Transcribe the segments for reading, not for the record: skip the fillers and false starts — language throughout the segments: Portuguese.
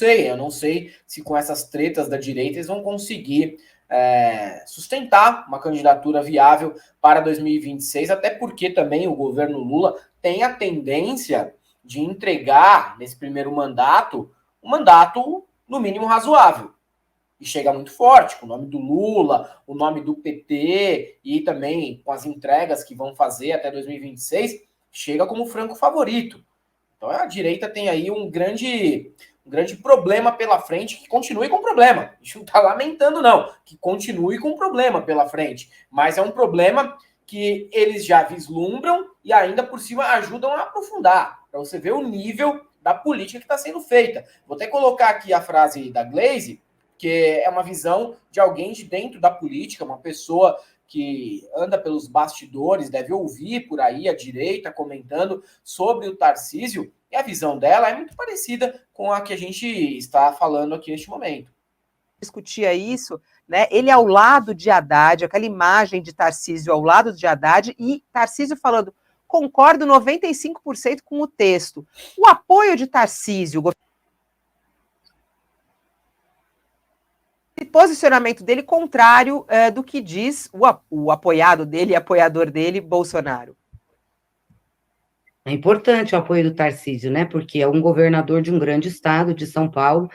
eu não sei se com essas tretas da direita eles vão conseguir sustentar uma candidatura viável para 2026, até porque também o governo Lula tem a tendência de entregar nesse primeiro mandato um mandato no mínimo razoável. E chega muito forte, com o nome do Lula, o nome do PT e também com as entregas que vão fazer até 2026, chega como franco favorito. Então a direita tem aí um grande problema pela frente, que continue com problema. A gente não está lamentando, não, que continue com problema pela frente. Mas é um problema que eles já vislumbram e ainda por cima ajudam a aprofundar, para você ver o nível da política que está sendo feita. Vou até colocar aqui a frase da Glaze, que é uma visão de alguém de dentro da política, uma pessoa que anda pelos bastidores, deve ouvir por aí a direita comentando sobre o Tarcísio, e a visão dela é muito parecida com a que a gente está falando aqui neste momento. Discutia isso, né? Ele ao lado de Haddad, aquela imagem de Tarcísio ao lado de Haddad, e Tarcísio falando, concordo 95% com o texto. O apoio de Tarcísio, posicionamento dele contrário do que diz o apoiado dele, apoiador dele, Bolsonaro. É importante o apoio do Tarcísio, né? Porque é um governador de um grande estado, de São Paulo.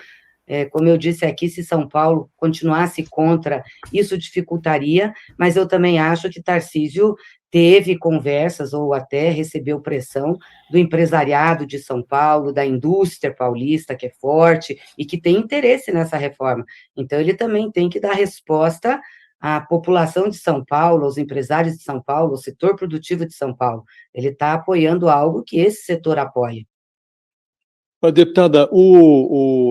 Como eu disse aqui, se São Paulo continuasse contra, isso dificultaria, mas eu também acho que Tarcísio teve conversas, ou até recebeu pressão do empresariado de São Paulo, da indústria paulista, que é forte, e que tem interesse nessa reforma. Então, ele também tem que dar resposta à população de São Paulo, aos empresários de São Paulo, ao setor produtivo de São Paulo. Ele está apoiando algo que esse setor apoia. Deputada,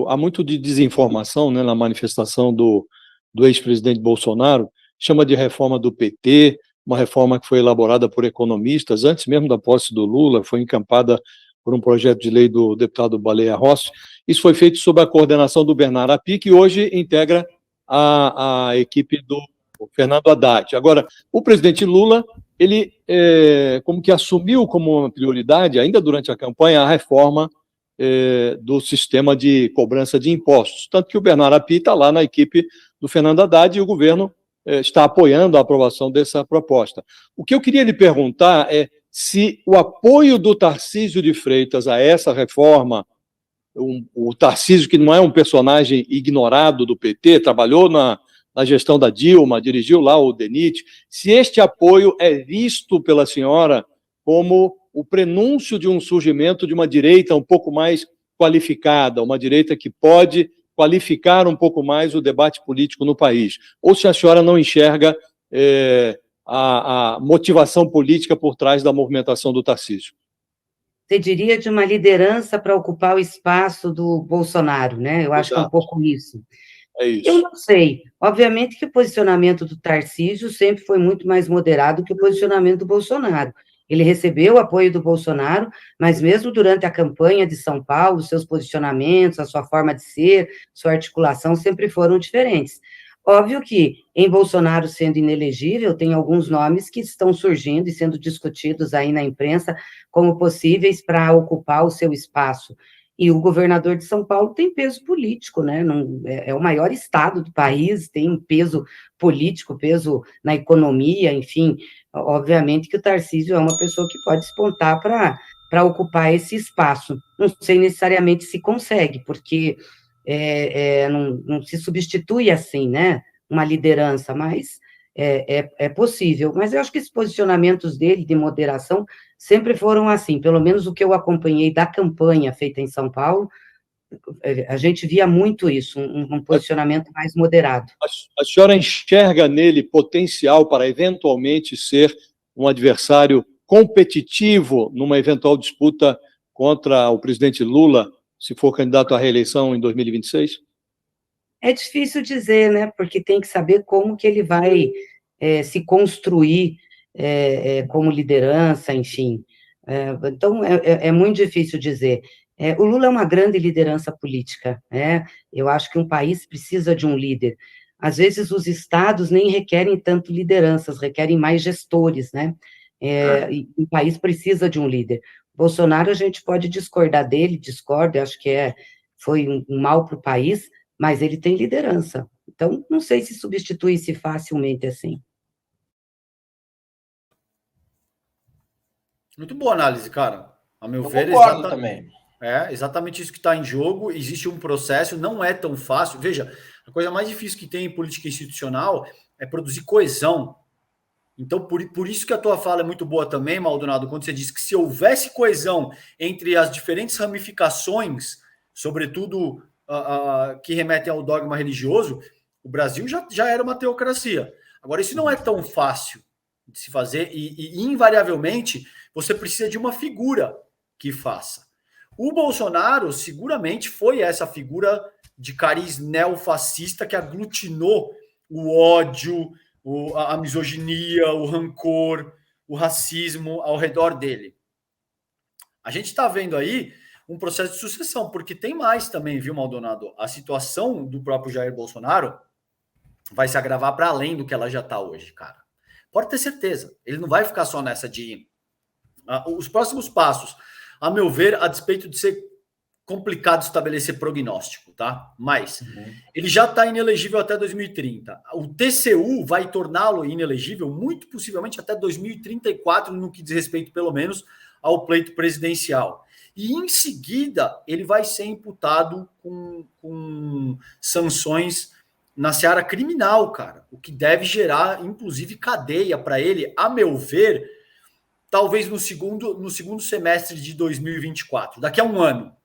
há muito de desinformação, né, na manifestação do ex-presidente Bolsonaro, chama de reforma do PT, uma reforma que foi elaborada por economistas, antes mesmo da posse do Lula, foi encampada por um projeto de lei do deputado Baleia Rossi. Isso foi feito sob a coordenação do Bernardo Api, que hoje integra a equipe do Fernando Haddad. Agora, o presidente Lula, ele como que assumiu como uma prioridade, ainda durante a campanha, a reforma do sistema de cobrança de impostos. Tanto que o Bernardo Api está lá na equipe do Fernando Haddad e o governo está apoiando a aprovação dessa proposta. O que eu queria lhe perguntar é se o apoio do Tarcísio de Freitas a essa reforma, o Tarcísio, que não é um personagem ignorado do PT, trabalhou na gestão da Dilma, dirigiu lá o DENIT, se este apoio é visto pela senhora como o prenúncio de um surgimento de uma direita um pouco mais qualificada, uma direita que pode qualificar um pouco mais o debate político no país, ou se a senhora não enxerga a motivação política por trás da movimentação do Tarcísio. Você diria de uma liderança para ocupar o espaço do Bolsonaro, né? Eu acho que é um pouco isso. É isso. Eu não sei. Obviamente que o posicionamento do Tarcísio sempre foi muito mais moderado que o posicionamento do Bolsonaro. Ele recebeu o apoio do Bolsonaro, mas mesmo durante a campanha de São Paulo, seus posicionamentos, a sua forma de ser, sua articulação sempre foram diferentes. Óbvio que, em Bolsonaro sendo inelegível, tem alguns nomes que estão surgindo e sendo discutidos aí na imprensa como possíveis para ocupar o seu espaço. E o governador de São Paulo tem peso político, né? É o maior estado do país, tem um peso político, peso na economia, enfim. Obviamente que o Tarcísio é uma pessoa que pode despontar para ocupar esse espaço. Não sei necessariamente se consegue, porque não se substitui assim, né? Uma liderança, mas é possível. Mas eu acho que esses posicionamentos dele de moderação sempre foram assim, pelo menos o que eu acompanhei da campanha feita em São Paulo, a gente via muito isso, um posicionamento mais moderado. A senhora enxerga nele potencial para eventualmente ser um adversário competitivo numa eventual disputa contra o presidente Lula, se for candidato à reeleição em 2026? É difícil dizer, né? Porque tem que saber como que ele vai se construir como liderança, enfim. Então, é muito difícil dizer. O Lula é uma grande liderança política, né? Eu acho que um país precisa de um líder. Às vezes, os estados nem requerem tanto lideranças, requerem mais gestores, né? E o país precisa de um líder. Bolsonaro, a gente pode discordar dele, discordo, acho que foi um mal para o país, mas ele tem liderança. Então, não sei se substitui-se facilmente assim. Muito boa análise, cara. A meu Eu ver, concordo também. exatamente isso que está em jogo. Existe um processo, não é tão fácil. Veja, a coisa mais difícil que tem em política institucional é produzir coesão. Então, por isso que a tua fala é muito boa também, Maldonado, quando você diz que se houvesse coesão entre as diferentes ramificações, sobretudo que remetem ao dogma religioso, o Brasil já era uma teocracia. Agora, isso não é tão fácil de se fazer e invariavelmente, você precisa de uma figura que faça. O Bolsonaro seguramente foi essa figura de cariz neofascista que aglutinou o ódio, a misoginia, o rancor, o racismo ao redor dele. A gente está vendo aí um processo de sucessão, porque tem mais também, viu, Maldonado? A situação do próprio Jair Bolsonaro vai se agravar para além do que ela já está hoje, cara. Pode ter certeza. Ele não vai ficar só nessa de... os próximos passos, a meu ver, a despeito de ser complicado estabelecer prognóstico, tá? Mas ele já está inelegível até 2030. O TCU vai torná-lo inelegível muito possivelmente até 2034, no que diz respeito, pelo menos, ao pleito presidencial. E, em seguida, ele vai ser imputado com sanções na seara criminal, cara. O que deve gerar, inclusive, cadeia para ele, a meu ver, talvez no segundo semestre de 2024. Daqui a um ano.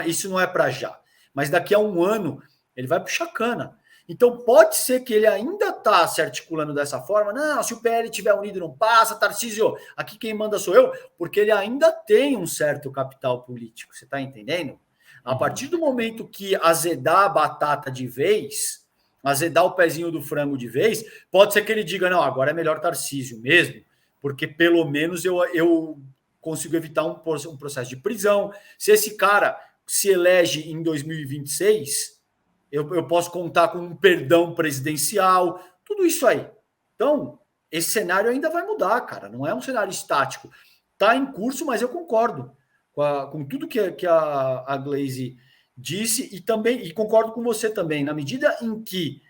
Isso não é para já. Mas daqui a um ano, ele vai puxar cana. Então, pode ser que ele ainda está se articulando dessa forma. Não, se o PL estiver unido, não passa. Tarcísio, aqui quem manda sou eu. Porque ele ainda tem um certo capital político. Você está entendendo? A partir do momento que azedar a batata de vez, azedar o pezinho do frango de vez, pode ser que ele diga, não, agora é melhor Tarcísio mesmo. Porque pelo menos eu consigo evitar um processo de prisão. Se esse cara se elege em 2026, eu posso contar com um perdão presidencial, tudo isso aí. Então, esse cenário ainda vai mudar, cara. Não é um cenário estático. Está em curso, mas eu concordo com tudo que a Glaze disse e concordo com você também. Na medida em que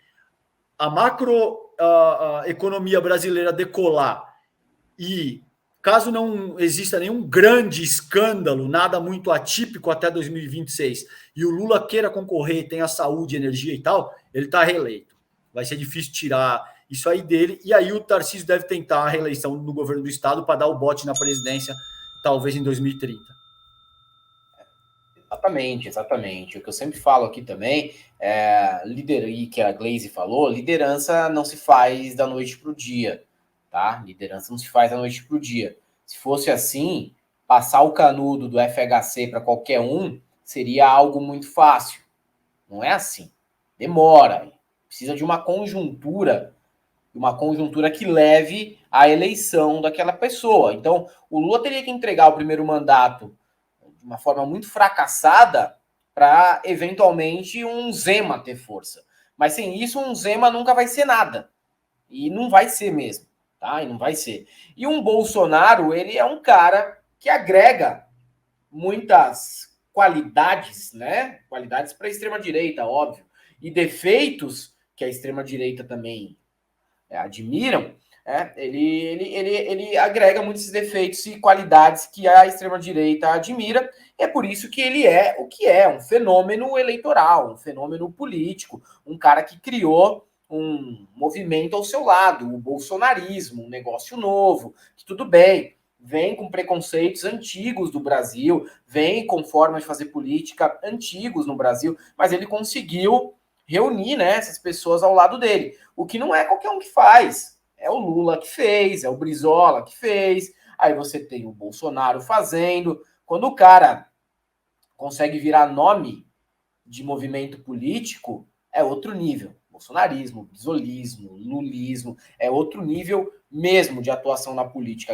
a macroeconomia brasileira decolar e caso não exista nenhum grande escândalo, nada muito atípico até 2026, e o Lula queira concorrer, tenha saúde, energia e tal, ele está reeleito. Vai ser difícil tirar isso aí dele, e aí o Tarcísio deve tentar a reeleição no governo do estado para dar o bote na presidência, talvez em 2030. Exatamente. O que eu sempre falo aqui também, e que a Glaze falou, liderança não se faz da noite para o dia. Tá? Liderança não se faz da noite para o dia. Se fosse assim, passar o canudo do FHC para qualquer um seria algo muito fácil. Não é assim. Demora. Precisa de uma conjuntura que leve à eleição daquela pessoa. Então, o Lula teria que entregar o primeiro mandato de uma forma muito fracassada para, eventualmente, um Zema ter força. Mas sem isso, um Zema nunca vai ser nada. E não vai ser mesmo. Tá? E não vai ser. E um Bolsonaro, ele é um cara que agrega muitas qualidades, né? Qualidades para a extrema-direita, óbvio. E defeitos que a extrema-direita também admiram. Ele agrega muitos defeitos e qualidades que a extrema-direita admira. É por isso que ele é o que é, um fenômeno eleitoral, um fenômeno político, um cara que criou um movimento ao seu lado, o bolsonarismo, um negócio novo, que tudo bem, vem com preconceitos antigos do Brasil, vem com formas de fazer política antigos no Brasil, mas ele conseguiu reunir, né, essas pessoas ao lado dele, o que não é qualquer um que faz, é o Lula que fez, é o Brizola que fez, aí você tem o Bolsonaro fazendo, quando o cara consegue virar nome de movimento político, é outro nível. Bolsonarismo, brizolismo, lulismo, é outro nível mesmo de atuação na política.